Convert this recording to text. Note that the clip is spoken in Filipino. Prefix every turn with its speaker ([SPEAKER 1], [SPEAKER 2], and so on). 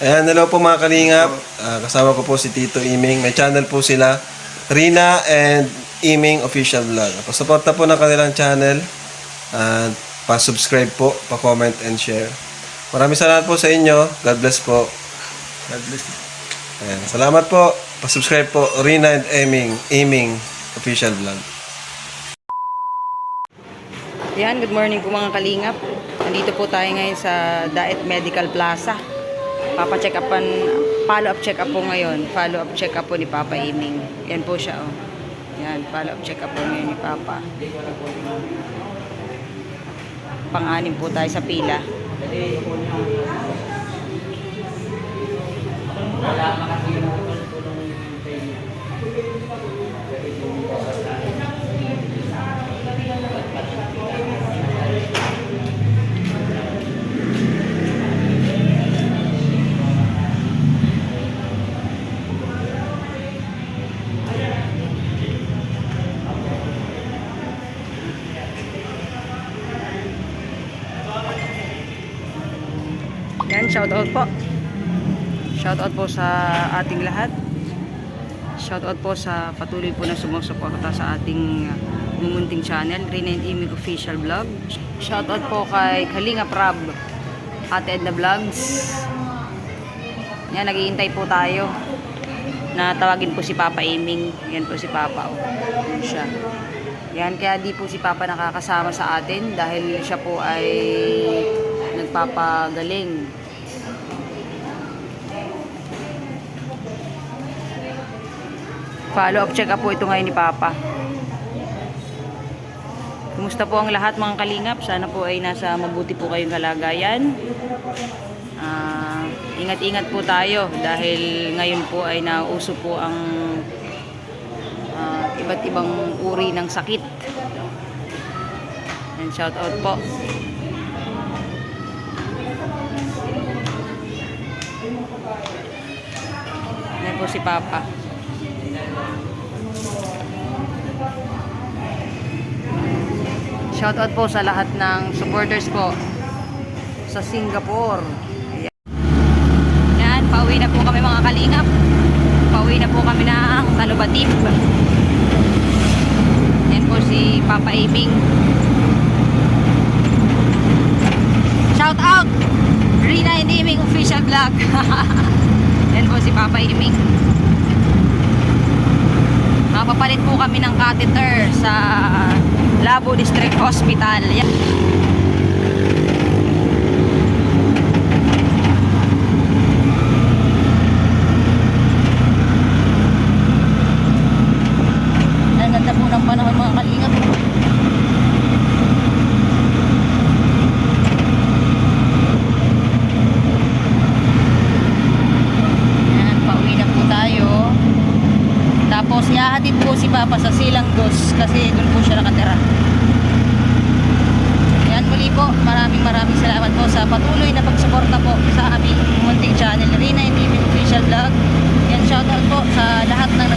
[SPEAKER 1] Ayan, hello po mga kalingap. Kasama ko po si Tito Iming. May channel po sila, Rina and Iming Official Vlog. Pasuporta po ng kanilang channel. At pa-subscribe po, pa-comment and share. Maraming salamat po sa inyo. God bless po.
[SPEAKER 2] God bless you.
[SPEAKER 1] Ayan, salamat po. Pa-subscribe po, Rina and Iming Official Vlog.
[SPEAKER 3] Yan, good morning po mga kalingap. Nandito po tayo ngayon sa Daet Medical Plaza. Papa-check upan, follow-up check-up po ngayon. Follow-up check-up po ni Papa Iming. Yan po siya, oh. Yan, follow-up check-up po ngayon ni Papa. Pang-anim po tayo sa pila. Yan, shoutout po. Shoutout po sa ating lahat. Shoutout po sa patuloy po na sumusuporta sa ating mumunting channel, Rina and Iming Official Vlog. Shoutout po kay Kalinga Prab, Ate Edna Vlogs. Yan, naghihintay po tayo na tawagin po si Papa Iming. Yan po si Papa, oh. Yan siya. Yan, kaya di po si Papa nakakasama sa atin dahil siya po ay nagpapagaling. Follow-up check-up po ito ngayon ni Papa. Kumusta po ang lahat mga kalingap? Sana po ay nasa mabuti po kayong kalagayan. Ingat-ingat po tayo dahil ngayon po ay nauso po ang iba't ibang uri ng sakit. And shout out po. Yan po si Papa. Shoutout po sa lahat ng supporters po sa Singapore. Ayan. Yan, pauwi na po kami mga kalingap. Pauwi na po kami ng Talubatib. Yan po si Papa Iming. Shoutout! Rina and Iming Official Vlog. Yan po si Papa Iming. Mapapalit po kami ng catheter sa Labo District Hospital. Yan. Ang ganda po ng panahon mga kalingap. Yan, pauwi na po tayo. Tapos ihahatid po si Papa sa Silangdos kasi doon po siya nakatira. Yan, muli po, maraming salamat po sa patuloy na pagsuporta po sa aming munting channel, Rina and Iming Official Vlog. Yan, shoutout po sa lahat ng